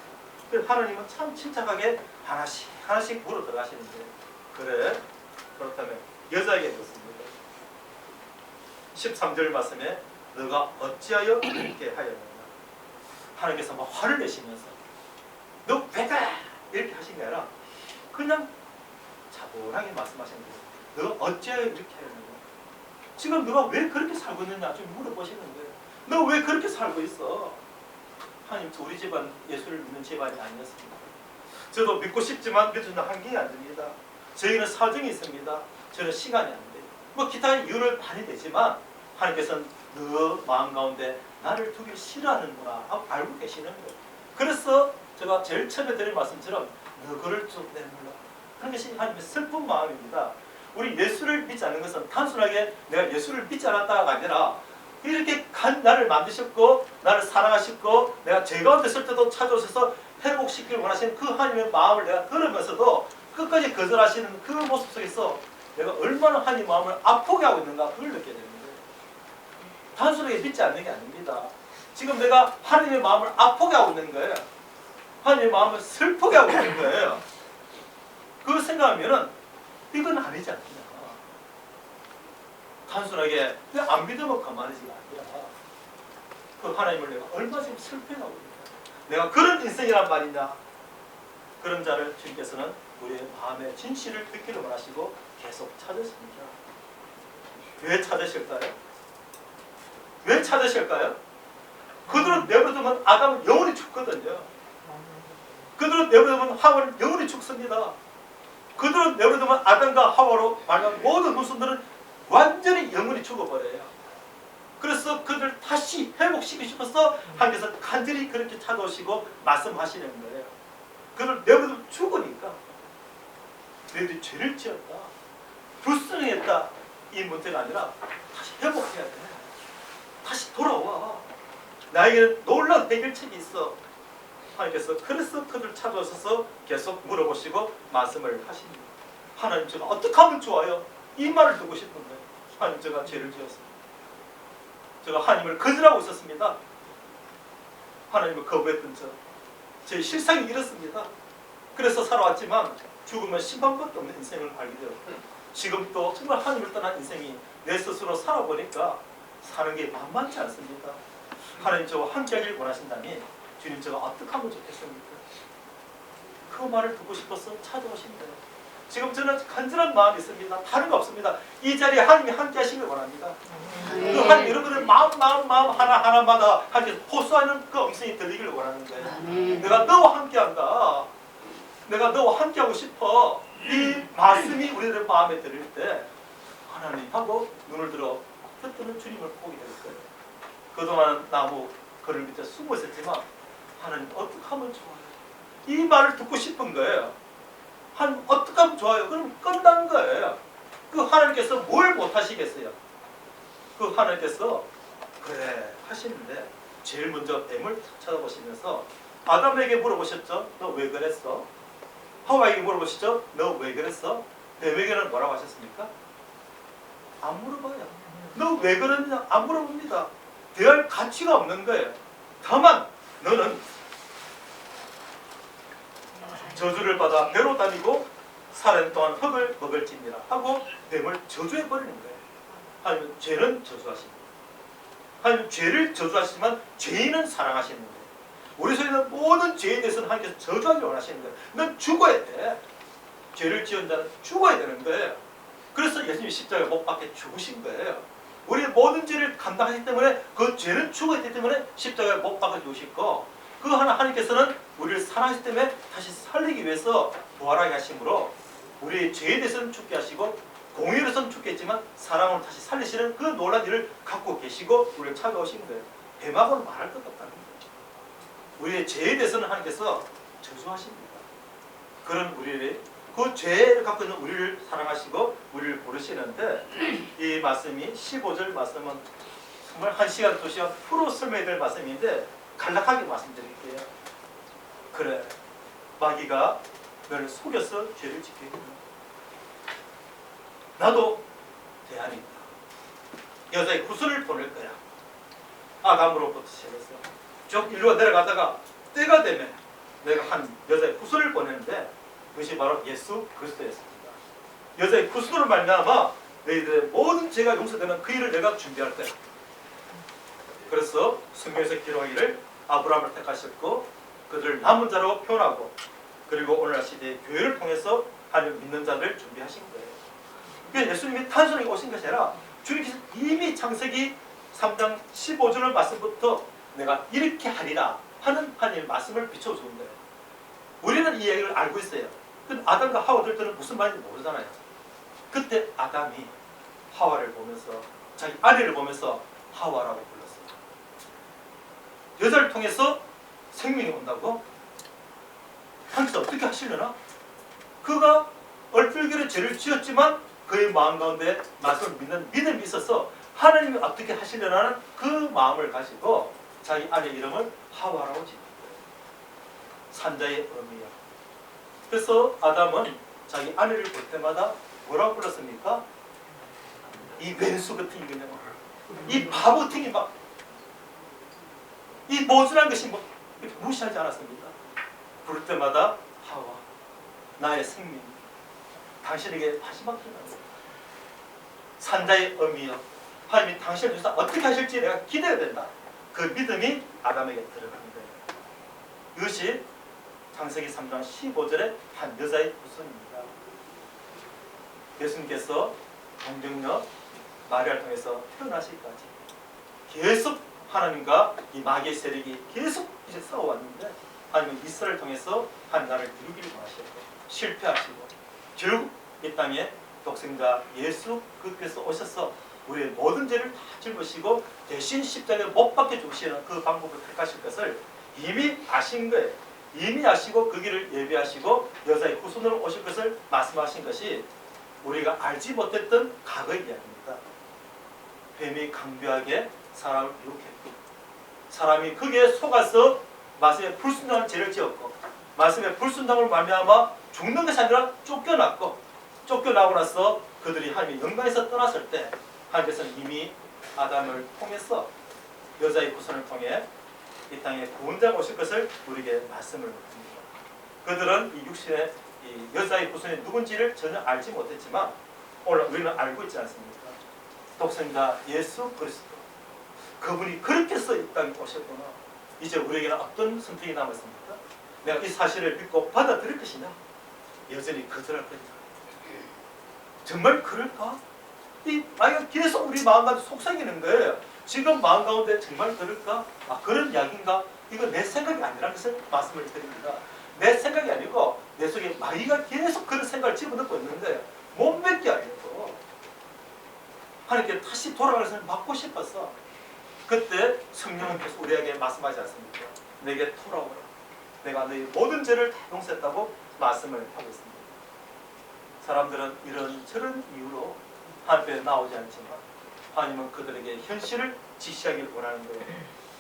[SPEAKER 1] 그래서 하나님은 참 침착하게 하나씩 하나씩 물어 들어가시는데, 그래 그렇다면 여자에게 묻습니다. 13절 말씀에 너가 어찌하여 이렇게 하였느냐, 하나님께서 막 화를 내시면서 너 왜 그래 이렇게 하신 게 아니라 그냥 차분하게 말씀하시는 거예요. 너가 어찌하여 이렇게 하였느냐, 지금 너가 왜 그렇게 살고 있느냐 좀 물어보시는 거예요. 너 왜 그렇게 살고 있어? 하나님, 우리 집안 예수를 믿는 집안이 아니었습니다. 저도 믿고 싶지만 믿을 수 있는 한계가 안 됩니다. 저희는 사정이 있습니다. 저는 시간이 안 돼요. 뭐 기타 이유를 많이 되지만 하나님께서는 너 마음 가운데 나를 두길 싫어하는구나 하고 알고 계시는 거예요. 그래서 제가 제일 처음에 드린 말씀처럼 너그를 좀 내물라 하는 것이 하나님의 슬픈 마음입니다. 우리 예수를 믿지 않는 것은 단순하게 내가 예수를 믿지 않았다가 아니라 이렇게 나를 만드셨고 나를 사랑하셨고 내가 죄 가운데 있을 때도 찾아오셔서 회복시키길 원하시는 그 하나님의 마음을 내가 들으면서도 끝까지 거절하시는 그 모습 속에서 내가 얼마나 하나님의 마음을 아프게 하고 있는가, 그걸 느끼게 되는 거예요. 단순하게 믿지 않는 게 아닙니다. 지금 내가 하나님의 마음을 아프게 하고 있는 거예요. 하나님의 마음을 슬프게 하고 있는 거예요. 그걸 생각하면은 이건 아니지 않느냐. 단순하게 안 믿으면 가만히지가 아니라 그 하나님을 내가 얼마나 지금 슬퍼하고 있냐. 내가 그런 인생이란 말이냐. 그런 자를 주님께서는 우리의 마음의 진실을 듣기를 원하시고 계속 찾으십니다. 왜 찾으실까요? 왜 찾으실까요? 그들은 내버려두면 아담은 영원히 죽거든요. 그들은 내버려두면 하와는 영원히 죽습니다. 그들은 내버려두면 아담과 하와로 말한 모든 후손들은 완전히 영원히 죽어버려요. 그래서 그들 다시 회복시키고 싶어서 하나님께서 간절히 그렇게 찾아오시고 말씀하시는 거예요. 그들 내버려두면 죽으니까 너희들이 죄를 지었다, 불순응했다, 이 문제가 아니라 다시 회복해야 돼. 다시 돌아와. 나에게는 놀라운 해결책이 있어. 하나님께서 그래서 그들 찾아오셔서 계속 물어보시고 말씀을 하십니다. 하나님, 제가 어떻게 하면 좋아요? 이 말을 듣고 싶은 거예요. 하나님, 제가 죄를 지었습니다. 제가 하나님을 거절하고 있었습니다. 하나님을 거부했던 제 실상이 이렇습니다. 그래서 살아왔지만 죽으면 심판밖에 없는 인생을 알게 되었고, 지금 또 정말 하나님을 떠난 인생이 내 스스로 살아보니까 사는 게 만만치 않습니다. 하나님, 저와 함께 하길 원하신다면 주님, 제가 어떻게 하면 좋겠습니까? 그 말을 듣고 싶어서 찾아오십니다. 지금 저는 간절한 마음이 있습니다. 다른 거 없습니다. 이 자리에 하나님이 함께 하시길 원합니다. 그 하나님, 여러분들 마음 하나하나마다 함께 호소하는 그 음성이 들리길 원하는 거예요. 내가 너와 함께 한다. 내가 너와 함께 하고 싶어. 이 말씀이 우리들의 마음에 들릴 때 하나님하고 눈을 들어 흩뜨는 주님을 보게 될 거예요. 그동안 나무 그늘 밑에 숨어 있었지만 하나님 어떻게 하면 좋아요? 이 말을 듣고 싶은 거예요. 하나님 어떻게 하면 좋아요? 그럼 끝난 거예요. 그 하나님께서 뭘 못하시겠어요? 그 하나님께서 그래 하시는데 제일 먼저 뱀을 찾아보시면서 아담에게 물어보셨죠? 너 왜 그랬어? 하와에게 물어보시죠? 너 왜 그랬어? 뱀에게는 뭐라고 하셨습니까? 안 물어봐요. 너 왜 그랬냐? 안 물어봅니다. 대할 가치가 없는 거예요. 다만 너는 저주를 받아 배로 다니고 살은 동안 흙을 먹을지니라 하고 뱀을 저주해 버리는 거예요. 하나님은 죄는 저주하십니다. 하나님은 죄를 저주하시지만 죄인은 사랑하시는 거예요. 우리 속에 모든 죄에 대해서는 하나님께서 저주하기 원하시는 거예요. 넌 죽어야 돼. 죄를 지은 자는 죽어야 되는 거예요. 그래서 예수님이 십자가에 못 박혀 죽으신 거예요. 우리의 모든 죄를 감당하기 때문에 그 죄는 죽어야 되기 때문에 십자가에 못 박혀 죽으시고 그 하나님께서는 우리를 사랑하시기 때문에 다시 살리기 위해서 부활하게 하심으로 우리의 죄에 대해서는 죽게 하시고 공의에 대해서는 죽겠지만 사랑으로 다시 살리시는 그 놀라운 일을 갖고 계시고 우리를 찾아오신 거예요. 뱀하고는 말할 것 없다는 거예요. 우리의 죄에 대해서는 하나님께서 저주하십니다. 그런 우리의 그 죄를 갖고 있는 우리를 사랑하시고 우리를 부르시는데 이 말씀이 15절 말씀은 정말 1시간, 2시간 프로 설명해야 될 말씀인데 간략하게 말씀드릴게요. 그래, 마귀가 너를 속여서 죄를 짓게 했다. 나도 대안이 있다. 여자의 구슬을 보낼 거야. 아담으로부터 시작해서 쭉 일로 내려가다가 때가 되면 내가 한 여자의 구슬을 보내는데 그것이 바로 예수 그리스도였습니다. 여자의 구슬로 말미암아 너희들의 모든 죄가 용서되는 그 일을 내가 준비할 거야. 그래서 성경에서 기록하기를 아브라함을 택하셨고 그들을 남은 자로 표현하고 그리고 오늘날 시대의 교회를 통해서 하나님 믿는 자들을 준비하신 거예요. 그러니까 예수님이 단순하게 오신 것이 아니라 주님께서 이미 창세기 3장 15절 말씀부터 내가 이렇게 하리라 하는 하나님의 말씀을 비춰주는 거예요. 우리는 이 얘기를 알고 있어요. 근데 아담과 하와들 때는 무슨 말인지 모르잖아요. 그때 아담이 하와를 보면서 자기 아내를 보면서 하와라고 불렀어요. 여자를 통해서 생명이 온다고? 하나님께서 어떻게 하시려나? 그가 얼떨결에 죄를 지었지만 그의 마음 가운데 말씀을 믿는 믿음이 있어서 하나님이 어떻게 하시려나는 그 마음을 가지고 자기 아내 이름을 하와라고 짓는 거예요. 산자의 의미야. 그래서 아담은 자기 아내를 볼 때마다 뭐라고 불렀습니까? 이 왼수 같은 이거냐, 이 바보 같은 이 모순한 것이 뭐 무시하지 않았습니다. 부를 때마다 하와, 나의 생명, 당신에게 마지막 기회다. 산자의 의미여, 하나님이 당신을 위해서 어떻게 하실지 내가 기대가 된다. 그 믿음이 아담에게 들어가는 거예요. 이것이 창세기 3장 15절의 한 여자의 구슬입니다. 예수님께서 동정녀 마리아를 통해서 태어나시기까지 계속 하나님과 이 마귀의 세력이 계속 이제 싸워왔는데 하나님은 이스라엘을 통해서 한 나라를 이루기를 원하셨고 실패하시고 결국 이 땅에 독생자 예수 그께서 오셔서 우리의 모든 죄를 다 짊으시고 대신 십자가에 못 박혀 죽으시는 그 방법을 택하실 것을 이미 아신 거예요. 이미 아시고 그 길을 예비하시고 여자의 후손으로 오실 것을 말씀하신 것이 우리가 알지 못했던 과거의 이야기입니다. 뱀이 강교하게 사람을 유혹했고 사람이 거기에 속아서 말씀에 불순종한 죄를 지었고 말씀에 불순종을 말미암아 죽는 것이 아니라 쫓겨났고 쫓겨나고 나서 그들이 하나님의 영광에서 떠났을 때 하나님께서는 이미 아담을 통해서 여자의 후손을 통해 이 땅에 구원자가 오실 것을 우리에게 말씀을 합니다. 그들은 이 육신의 이 여자의 후손이 누군지를 전혀 알지 못했지만 오늘 우리는 알고 있지 않습니까? 독생자 예수 그리스도, 그분이 그렇게 해서 이 땅에 오셨구나. 이제 우리에게는 어떤 선택이 남았습니까? 내가 이 사실을 믿고 받아들일 것이냐? 여전히 거절할 것이냐? 정말 그럴까? 이 마귀가 계속 우리 마음 가운데 속삭이는 거예요. 지금 마음 가운데 정말 그럴까? 아, 그런 이야기인가? 이거 내 생각이 아니라는 것을 말씀을 드립니다. 내 생각이 아니고 내 속에 마귀가 계속 그런 생각을 집어넣고 있는데 못 믿게 하려고. 하나님께 다시 돌아가는 것을 막고 싶었어. 그때 성령님께서 우리에게 말씀하지 않습니까? 내게 돌아오라. 내가 너희 모든 죄를 다 용서했다고 말씀을 하고 있습니다. 사람들은 이런저런 이유로 하나님 앞에 나오지 않지만 하나님은 그들에게 현실을 지시하기를 원하는 거예요.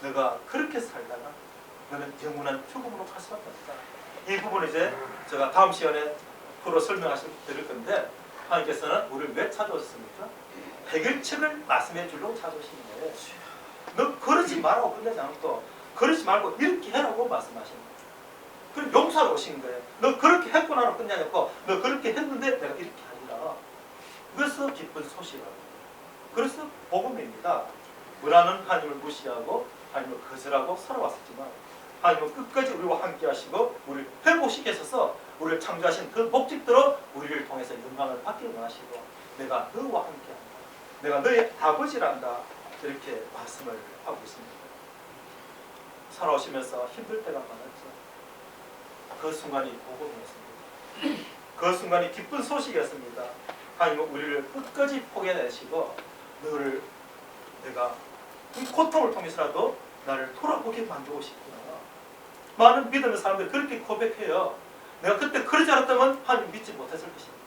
[SPEAKER 1] 너가 그렇게 살다가 너는 영원한 죽음으로 갈 수밖에 없다. 이 부분을 이제 제가 다음 시간에 프로 드릴 건데 하나님께서는 우리를 왜 찾아오셨습니까? 해결책을 말씀해 주려고 찾아오신 거예요. 너 그러지 말라고 끝내지 않고 그러지 말고 이렇게 해라고 말씀하시는 거예요. 그럼 용서하러 오신 거예요. 너 그렇게 했고 나는 끝내지 않고 너 그렇게 했는데 내가 이렇게 하리라. 그래서 기쁜 소식이라고. 그래서 복음입니다. 문화는 하나님을 무시하고 하나님을 거절하고 살아왔었지만 하나님은 끝까지 우리와 함께 하시고 우리를 회복시켜 하셔서 우리를 창조하신 그 목적대로 우리를 통해서 영광을 받기를 원하시고 내가 너와 함께한다. 내가 너의 아버지란다. 이렇게 말씀을 하고 있습니다. 살아오시면서 힘들 때가 많았죠. 그 순간이 복음이었습니다. 그 순간이 기쁜 소식이었습니다. 하나님은 우리를 끝까지 포기해내시고 너를 내가 이 고통을 통해서라도 나를 돌아보게 만들고 싶구나. 많은 믿음의 사람들이 그렇게 고백해요. 내가 그때 그러지 않았다면 하나님 믿지 못했을 것입니다.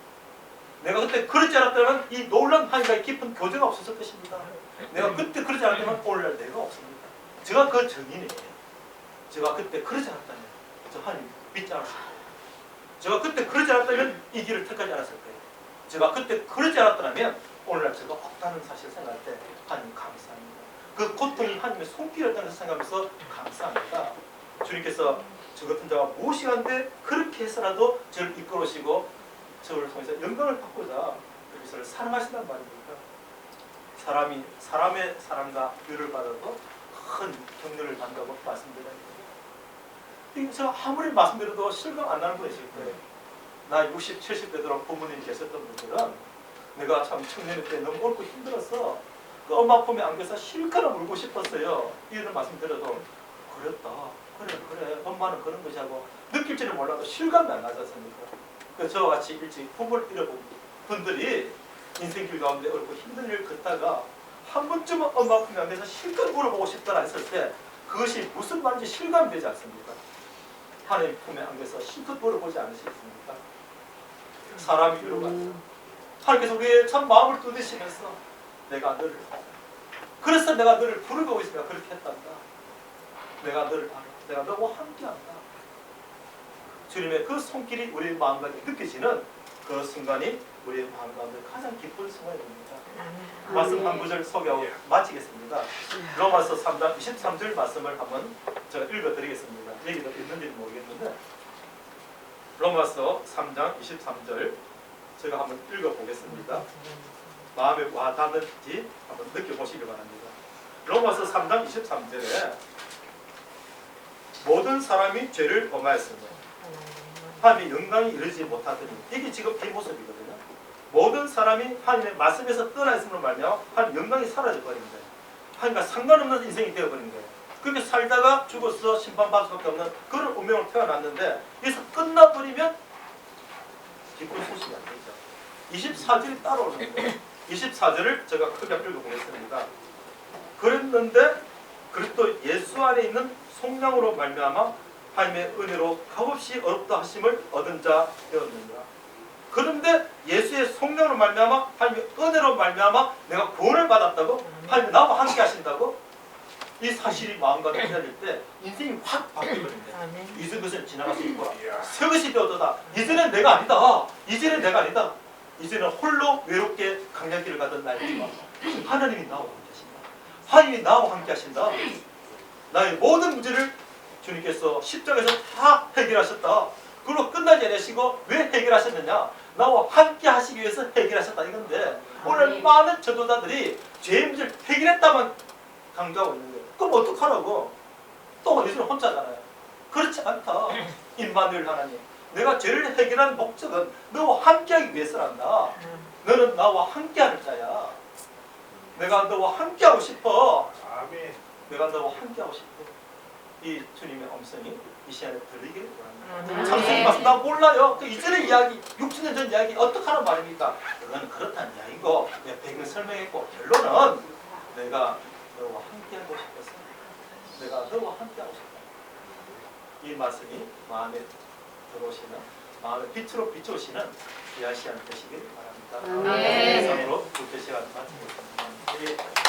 [SPEAKER 1] 내가 그때 그러지 않았다면 이 놀라운 하나님과의 깊은 교제가 없었을 것입니다. 내가 그때 그러지 않았다면 오늘날 내가 없습니다. 제가 그 증인이에요. 제가 그때 그러지 않았다면 저 하나님 믿지 않았을 거예요. 제가 그때 그러지 않았다면 이 길을 택하지 않았을 거예요. 제가 그때 그러지 않았다면 오늘날 제가 없다는 사실을 생각할 때 하나님 감사합니다. 그 고통이 하나님의 손길이었다는 것을 생각하면서 감사합니다. 주님께서 저 같은 자가 무엇이한데 그렇게 해서라도 저를 이끌어오시고 저를 통해서 영광을 받고자 그리스도를 사랑하신다는 말입니다. 사람이 사람의 사랑과 위를 받아도 큰 격려를 받는다고 말씀드립니다. 제가 아무리 말씀드려도 실감 안 나는 분이실 거예요. 나 60, 70대 되도록 부모님이 계셨던 분들은 내가 참 청년일 때 너무 옳고 힘들어서 그 엄마 품에 안겨서 실컷 울고 싶었어요. 이런 말씀 드려도 그랬다. 그래 엄마는 그런 것이 하고 느낄지는 몰라도 실감이 안 나지 않습니까? 저와 같이 일찍 부모를 잃어본 분들이 인생길 가운데 어렵고 힘든 일을 걷다가 한 번쯤은 엄마 품에 안겨서 실컷 물어보고 싶다라 했을 때 그것이 무슨 말인지 실감이 되지 않습니까? 하나님 품에 안겨서 실컷 물어보지 않으시겠습니까? 사람이 위로받죠. 하나님께서 우리의 참 마음을 두드리시면서 내가 너를 알아. 그래서 내가 너를 부르고 있으니까 그렇게 했단다. 내가 너를 알아. 내가 너와 함께한다. 주님의 그 손길이 우리 마음 가운데 느껴지는 그 순간이 우리 마음 가운데 가장 기쁜 순간입니다. 말씀 한 구절 소개하고 마치겠습니다. 로마서 3장 23절 말씀을 한번 제가 읽어드리겠습니다. 여기도 있는지 모르겠는데 로마서 3장 23절 제가 한번 읽어보겠습니다. 마음에 와닿는지 한번 느껴보시기 바랍니다. 로마서 3장 23절에 모든 사람이 죄를 범하였으며 하나님의 영광이 이르지 못하더니 이게 지금 이 모습이거든요. 모든 사람이 하나님의 말씀에서 떠나 있음으로 말미암아 하나님의 영광이 사라져버린 거예요. 하나님과 상관없는 인생이 되어버린 거예요. 그렇게 살다가 죽어서 심판받을 수밖에 없는 그런 운명으로 태어났는데 여기서 끝나버리면 기쁜 소식이 안 되죠. 24절이 따라오는 거예요. 24절을 제가 크게 읽어보겠습니다. 그랬는데 그리스도 예수 안에 있는 속량으로 말미암아 하나님의 은혜로 값없이 어렵다 하심을 얻은 자 되었느니라. 그런데 예수의 속량으로 말미암아 하나님의 은혜로 말미암아 내가 구원을 받았다고 하나님이 나와 함께 하신다고 이 사실이 마음가짐 기다릴 때 인생이 확 바뀌거든요. 이전 것은 지나갈 수 있고 새 것이 되었다. 이제는 내가 아니다. 이제는 내가 아니다. 이제는 홀로 외롭게 강약길을 가던 나이지만 하나님이 나와 함께 하신다. 하나님이 나와 함께 하신다. 나의 모든 문제를 주님께서 십자가에서 다 해결하셨다. 그걸로 끝나지 않으시고 왜 해결하셨느냐? 나와 함께 하시기 위해서 해결하셨다 이건데 오늘 많은 전도자들이 죄의 문제를 해결했다만 강조하고 있는 거예요. 그럼 어떡하라고? 또 예수는 혼자잖아요. 그렇지 않다. 임마누엘 하나님. 내가 죄를 해결하는 목적은 너와 함께하기 위해서란다. 너는 나와 함께하는 자야. 내가 너와 함께하고 싶어.
[SPEAKER 2] 아멘.
[SPEAKER 1] 내가 너와 함께하고 싶어. 이 주님의 음성이 이 시간에 들리기를 원합니다. 장생이 말씀 나 몰라요. 그 이전의 이야기, 60년 전 이야기 어떻게 하는 말입니까? 그건 그렇다는 이야기고 내가 배경 설명했고 내가 너와 함께하고 싶어서 내가 너와 함께하고 싶다. 이 말씀이 마음에 들어오시는 마음의 빛으로 비추시는 귀하시한 되시길 바랍니다.
[SPEAKER 2] 아멘.
[SPEAKER 1] 이상으로 국회 시간 마치겠습니다.